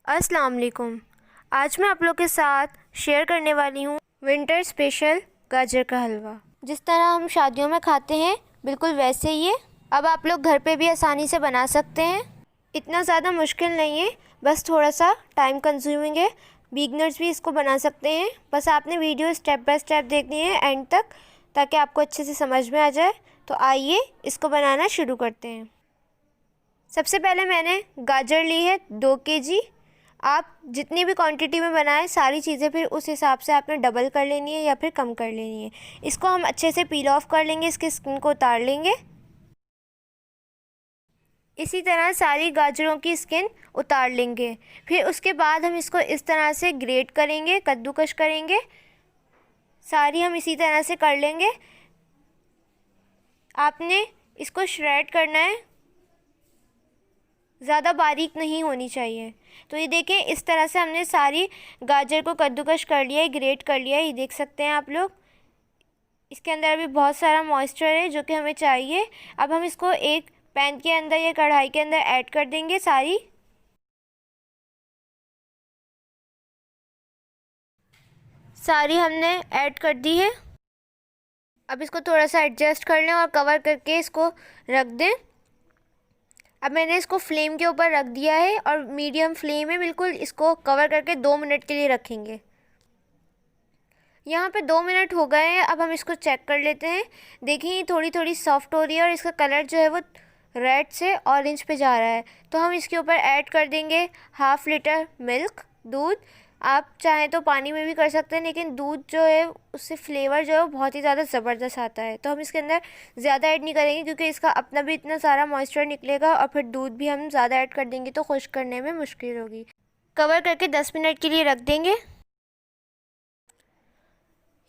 अस्सलाम वालेकुम। आज मैं आप लोग के साथ शेयर करने वाली हूँ विंटर स्पेशल गाजर का हलवा। जिस तरह हम शादियों में खाते हैं बिल्कुल वैसे ही है। अब आप लोग घर पे भी आसानी से बना सकते हैं। इतना ज़्यादा मुश्किल नहीं है, बस थोड़ा सा टाइम कंज्यूमिंग है। बिगनर्स भी इसको बना सकते हैं। बस आपने वीडियो स्टेप बाय स्टेप देखनी है एंड तक, ताकि आपको अच्छे से समझ में आ जाए। तो आइए इसको बनाना शुरू करते हैं। सबसे पहले मैंने गाजर ली है 2 केजी। आप जितनी भी क्वांटिटी में बनाएं सारी चीज़ें फिर उस हिसाब से आपने डबल कर लेनी है या फिर कम कर लेनी है। इसको हम अच्छे से पील ऑफ कर लेंगे, इसकी स्किन को उतार लेंगे। इसी तरह सारी गाजरों की स्किन उतार लेंगे। फिर उसके बाद हम इसको इस तरह से ग्रेट करेंगे, कद्दूकश करेंगे। सारी हम इसी तरह से कर लेंगे। आपने इसको श्रेड करना है, ज़्यादा बारीक नहीं होनी चाहिए। तो ये देखें, इस तरह से हमने सारी गाजर को कद्दूकश कर लिया है, ग्रेट कर लिया है। ये देख सकते हैं आप लोग। इसके अंदर अभी बहुत सारा मॉइस्चर है जो कि हमें चाहिए। अब हम इसको एक पैन के अंदर या कढ़ाई के अंदर ऐड कर देंगे। सारी हमने ऐड कर दी है। अब इसको थोड़ा सा एडजस्ट कर लें और कवर करके इसको रख दें। अब मैंने इसको फ्लेम के ऊपर रख दिया है और मीडियम फ्लेम है बिल्कुल। इसको कवर करके 2 मिनट के लिए रखेंगे। यहाँ पे 2 मिनट हो गए हैं। अब हम इसको चेक कर लेते हैं। देखिए ये थोड़ी थोड़ी सॉफ्ट हो रही है और इसका कलर जो है वो रेड से ऑरेंज पे जा रहा है। तो हम इसके ऊपर ऐड कर देंगे 1/2 लीटर मिल्क, दूध। आप चाहें तो पानी में भी कर सकते हैं, लेकिन दूध जो है उससे फ्लेवर जो है वो बहुत ही ज़्यादा ज़बरदस्त आता है। तो हम इसके अंदर ज़्यादा ऐड नहीं करेंगे क्योंकि इसका अपना भी इतना सारा मॉइस्चर निकलेगा और फिर दूध भी हम ज़्यादा ऐड कर देंगे तो खुश्क करने में मुश्किल होगी। कवर करके 10 मिनट के लिए रख देंगे।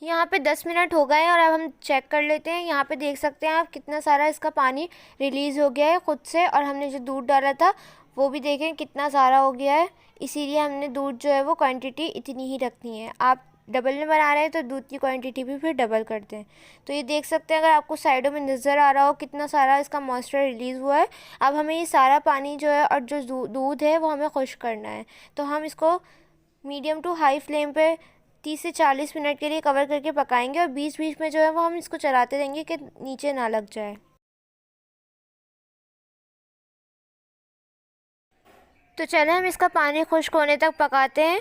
यहाँ पे 10 मिनट हो गए हैं और अब हम चेक कर लेते हैं। यहाँ पे देख सकते हैं आप कितना सारा इसका पानी रिलीज़ हो गया है खुद से, और हमने जो दूध डाला था वो भी देखें कितना सारा हो गया है। इसीलिए हमने दूध जो है वो क्वांटिटी इतनी ही रखनी है। आप डबल में बना रहे हैं तो दूध की क्वांटिटी भी फिर डबल कर दें। तो ये देख सकते हैं, अगर आपको साइडों में नज़र आ रहा हो कितना सारा इसका मॉइस्चर रिलीज़ हुआ है। अब हमें ये सारा पानी जो है और जो दूध है वो हमें खुश्क करना है। तो हम इसको मीडियम टू हाई फ्लेम पे 30 से 40 मिनट के लिए कवर करके पकाएंगे और बीच बीच में जो है वो हम इसको चलाते रहेंगे कि नीचे ना लग जाए। तो चलें हम इसका पानी खुश्क होने तक पकाते हैं।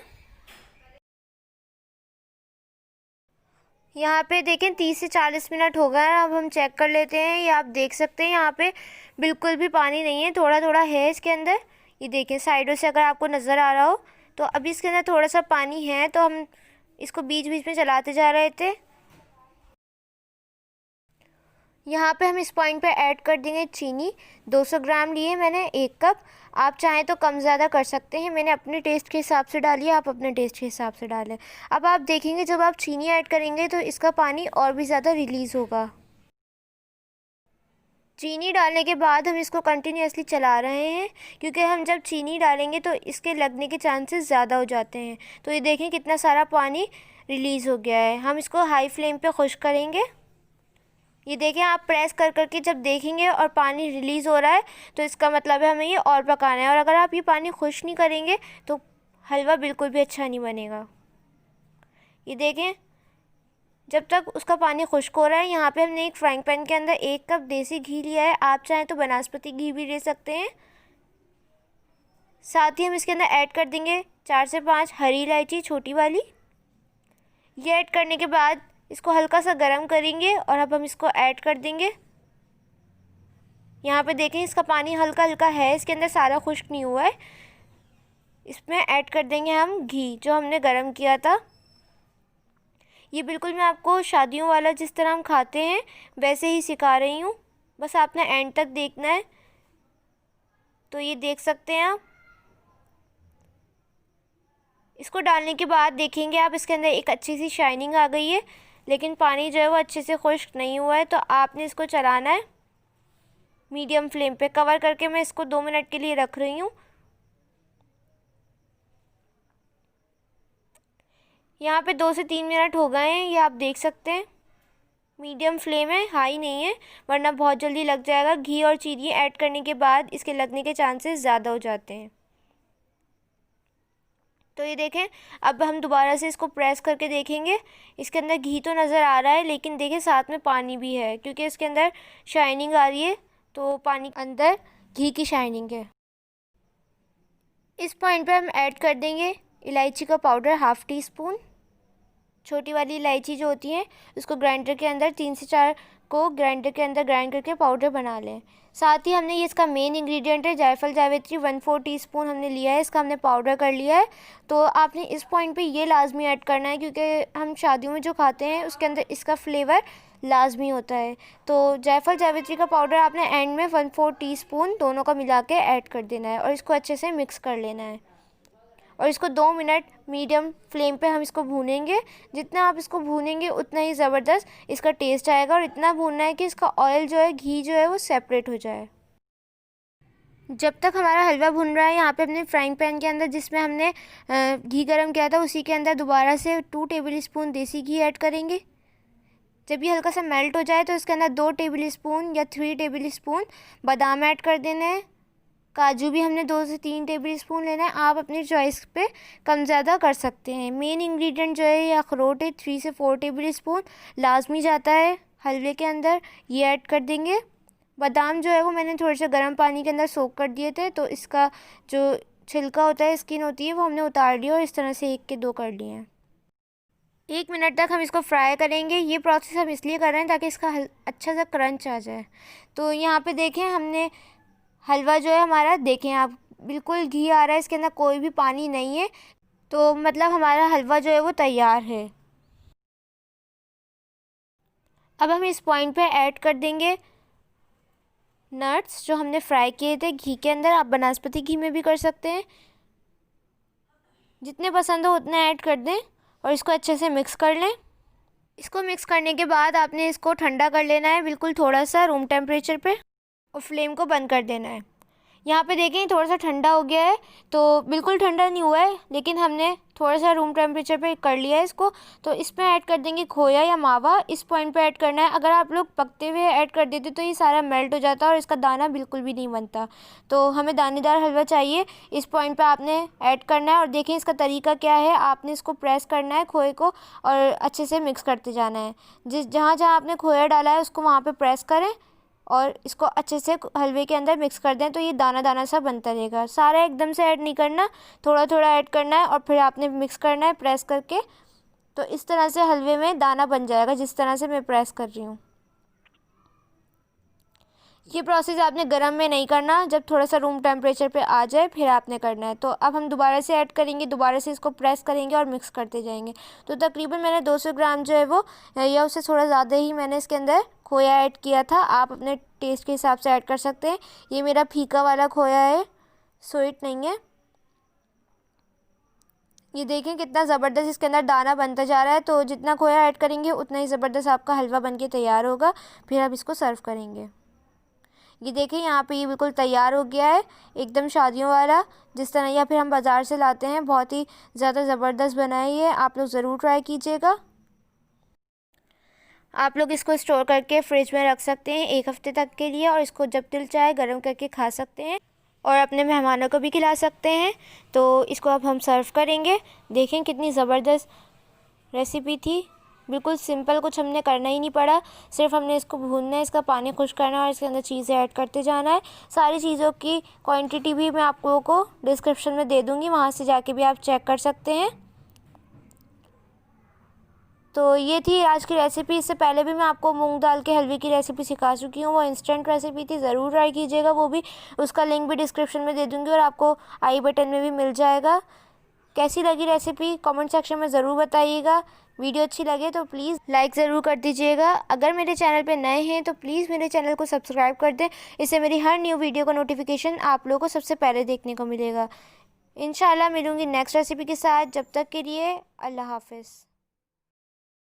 यहाँ पे देखें 30 से 40 मिनट हो गए हैं। अब हम चेक कर लेते हैं। ये आप देख सकते हैं यहाँ पे बिल्कुल भी पानी नहीं है, थोड़ा थोड़ा है इसके अंदर। ये देखें साइडों से अगर आपको नज़र आ रहा हो तो अभी इसके अंदर थोड़ा सा पानी है। तो हम इसको बीच बीच में चलाते जा रहे थे। यहाँ पे हम इस पॉइंट पे ऐड कर देंगे चीनी। 200 ग्राम लिए मैंने, 1 कप। आप चाहें तो कम ज़्यादा कर सकते हैं। मैंने अपने टेस्ट के हिसाब से डाली है, आप अपने टेस्ट के हिसाब से डालें। अब आप देखेंगे जब आप चीनी ऐड करेंगे तो इसका पानी और भी ज़्यादा रिलीज़ होगा। चीनी डालने के बाद हम इसको कंटिन्यूसली चला रहे हैं, क्योंकि हम जब चीनी डालेंगे तो इसके लगने के चांसेस ज़्यादा हो जाते हैं। तो ये देखें कितना सारा पानी रिलीज़ हो गया है। हम इसको हाई फ्लेम पे खुश्क करेंगे। ये देखें, आप प्रेस कर करके जब देखेंगे और पानी रिलीज़ हो रहा है तो इसका मतलब है हमें ये और पकाना है। और अगर आप ये पानी खुश्क नहीं करेंगे तो हलवा बिल्कुल भी अच्छा नहीं बनेगा। ये देखें, जब तक उसका पानी खुश्क हो रहा है। यहाँ पे हमने एक फ्राइंग पैन के अंदर 1 कप देसी घी लिया है। आप चाहें तो बनास्पति घी भी ले सकते हैं। साथ ही हम इसके अंदर ऐड कर देंगे 4 से 5 हरी इलायची, छोटी वाली। ये ऐड करने के बाद इसको हल्का सा गर्म करेंगे और अब हम इसको ऐड कर देंगे। यहाँ पे देखें इसका पानी हल्का हल्का है, इसके अंदर सारा खुश्क नहीं हुआ है। इसमें ऐड कर देंगे हम घी जो हमने गर्म किया था। ये बिल्कुल मैं आपको शादियों वाला जिस तरह हम खाते हैं वैसे ही सिखा रही हूँ, बस आपने एंड तक देखना है। तो ये देख सकते हैं आप। इसको डालने के बाद देखेंगे आप इसके अंदर एक अच्छी सी शाइनिंग आ गई है, लेकिन पानी जो है वो अच्छे से खुश्क नहीं हुआ है। तो आपने इसको चलाना है मीडियम फ्लेम पे। कवर करके मैं इसको 2 मिनट के लिए रख रही हूँ। यहाँ पे 2 से 3 मिनट हो गए हैं, ये आप देख सकते हैं। मीडियम फ्लेम है, हाई नहीं है, वरना बहुत जल्दी लग जाएगा। घी और चीनी ऐड करने के बाद इसके लगने के चांसेस ज़्यादा हो जाते हैं। तो ये देखें, अब हम दोबारा से इसको प्रेस करके देखेंगे। इसके अंदर घी तो नज़र आ रहा है, लेकिन देखें साथ में पानी भी है, क्योंकि इसके अंदर शाइनिंग आ रही है, तो पानी अंदर घी की शाइनिंग है। इस पॉइंट पे हम ऐड कर देंगे इलायची का पाउडर, हाफ़ टी स्पून। छोटी वाली इलायची जो होती है उसको ग्राइंडर के अंदर 3 से 4 को ग्राइंडर के अंदर ग्राइंड करके पाउडर बना लें। साथ ही हमने ये इसका मेन इंग्रेडिएंट है जायफल जावित्री, 1/4 टीस्पून हमने लिया है, इसका हमने पाउडर कर लिया है। तो आपने इस पॉइंट पे ये लाजमी ऐड करना है, क्योंकि हम शादियों में जो खाते हैं उसके अंदर इसका फ्लेवर लाजमी होता है। तो जायफल जावित्री का पाउडर आपने एंड में 1/4 टीस्पून दोनों का मिला के ऐड कर देना है और इसको अच्छे से मिक्स कर लेना है। और इसको 2 मिनट मीडियम फ्लेम पे हम इसको भूनेंगे। जितना आप इसको भूनेंगे उतना ही ज़बरदस्त इसका टेस्ट आएगा, और इतना भूनना है कि इसका ऑयल जो है, घी जो है, वो सेपरेट हो जाए। जब तक हमारा हलवा भुन रहा है, यहाँ पे अपने फ्राइंग पैन के अंदर जिसमें हमने घी गरम किया था, उसी के अंदर दोबारा से 2 टेबल स्पून देसी घी ऐड करेंगे। जब ये हल्का सा मेल्ट हो जाए तो इसके अंदर 2 टेबल स्पून या 3 टेबल स्पून बादाम ऐड कर देने हैं। काजू भी हमने 2 से 3 टेबल स्पून लेना है, आप अपनी चॉइस पे कम ज़्यादा कर सकते हैं। मेन इंग्रेडिएंट जो है ये अखरोट है, 3 से 4 टेबल स्पून लाजमी जाता है हलवे के अंदर, ये ऐड कर देंगे। बादाम जो है वो मैंने थोड़े से गर्म पानी के अंदर सोक कर दिए थे, तो इसका जो छिलका होता है, स्किन होती है, वो हमने उतार लिया और इस तरह से 1 के 2 कर लिए हैं। 1 मिनट तक हम इसको फ्राई करेंगे। ये प्रोसेस हम इसलिए कर रहे हैं ताकि इसका अच्छा सा क्रंच आ जाए। तो यहाँ पे देखें, हमने हलवा जो है हमारा, देखें आप, बिल्कुल घी आ रहा है, इसके अंदर कोई भी पानी नहीं है, तो मतलब हमारा हलवा जो है वो तैयार है। अब हम इस पॉइंट पे ऐड कर देंगे नट्स जो हमने फ्राई किए थे घी के अंदर। आप बनस्पति घी में भी कर सकते हैं, जितने पसंद हो उतने ऐड कर दें और इसको अच्छे से मिक्स कर लें। इसको मिक्स करने के बाद आपने इसको ठंडा कर लेना है, बिल्कुल थोड़ा सा रूम टेम्परेचर पे, और फ्लेम को बंद कर देना है। यहाँ पे देखें थोड़ा सा ठंडा हो गया है, तो बिल्कुल ठंडा नहीं हुआ है, लेकिन हमने थोड़ा सा रूम टेम्परेचर पे कर लिया है इसको। तो इसमें ऐड कर देंगे खोया या मावा, इस पॉइंट पे ऐड करना है। अगर आप लोग पकते हुए ऐड कर देते तो ये सारा मेल्ट हो जाता और इसका दाना बिल्कुल भी नहीं बनता। तो हमें दानेदार हलवा चाहिए, इस पॉइंट पे आपने ऐड करना है। और देखें इसका तरीका क्या है, आपने इसको प्रेस करना है खोए को और अच्छे से मिक्स करते जाना है। जहाँ जहाँ आपने खोया डाला है उसको वहाँ पर प्रेस करें और इसको अच्छे से हलवे के अंदर मिक्स कर दें, तो ये दाना दाना सा बनता रहेगा। सारा एकदम से ऐड नहीं करना, थोड़ा थोड़ा ऐड करना है और फिर आपने मिक्स करना है प्रेस करके। तो इस तरह से हलवे में दाना बन जाएगा, जिस तरह से मैं प्रेस कर रही हूँ। ये प्रोसेस आपने गरम में नहीं करना, जब थोड़ा सा रूम टेम्परेचर पे आ जाए फिर आपने करना है। तो अब हम दोबारा से ऐड करेंगे, दोबारा से इसको प्रेस करेंगे और मिक्स करते जाएंगे। तो तकरीबन मैंने 200 ग्राम जो है वो, या उससे थोड़ा ज़्यादा ही मैंने इसके अंदर खोया ऐड किया था। आप अपने टेस्ट के हिसाब से ऐड कर सकते हैं। ये मेरा फीका वाला खोया है, स्वीट नहीं है। ये देखें कितना ज़बरदस्त इसके अंदर दाना बनता जा रहा है। तो जितना खोया ऐड करेंगे उतना ही ज़बरदस्त आपका हलवा बनके तैयार होगा। फिर आप इसको सर्व करेंगे। ये देखें यहाँ पे ये बिल्कुल तैयार हो गया है, एकदम शादियों वाला, जिस तरह या फिर हम बाज़ार से लाते हैं। बहुत ही ज़्यादा ज़बरदस्त बना है ये, आप लोग ज़रूर ट्राई कीजिएगा। आप लोग इसको स्टोर करके फ्रिज में रख सकते हैं 1 हफ़्ते तक के लिए, और इसको जब दिल चाहे गर्म करके खा सकते हैं और अपने मेहमानों को भी खिला सकते हैं। तो इसको अब हम सर्व करेंगे। देखें कितनी ज़बरदस्त रेसिपी थी, बिल्कुल सिंपल, कुछ हमने करना ही नहीं पड़ा। सिर्फ हमने इसको भूनना है, इसका पानी खुश करना है और इसके अंदर चीज़ें ऐड करते जाना है। सारी चीज़ों की क्वांटिटी भी मैं आप लोगों को डिस्क्रिप्शन में दे दूँगी, वहाँ से जाके भी आप चेक कर सकते हैं। तो ये थी आज की रेसिपी। इससे पहले भी मैं आपको मूंग दाल के हलवे की रेसिपी सिखा चुकी हूँ, वो इंस्टेंट रेसिपी थी, ज़रूर ट्राई कीजिएगा। वो भी, उसका लिंक भी डिस्क्रिप्शन में दे दूँगी और आपको आई बटन में भी मिल जाएगा। कैसी लगी रेसिपी कमेंट सेक्शन में ज़रूर बताइएगा। वीडियो अच्छी लगे तो प्लीज़ लाइक ज़रूर कर दीजिएगा। अगर मेरे चैनल पे नए हैं तो प्लीज़ मेरे चैनल को सब्सक्राइब कर दें, इससे मेरी हर न्यू वीडियो का नोटिफिकेशन आप लोगों को सबसे पहले देखने को मिलेगा। इंशाल्लाह मिलूँगी नेक्स्ट रेसिपी के साथ। जब तक के लिए अल्लाह हाफ़िज़।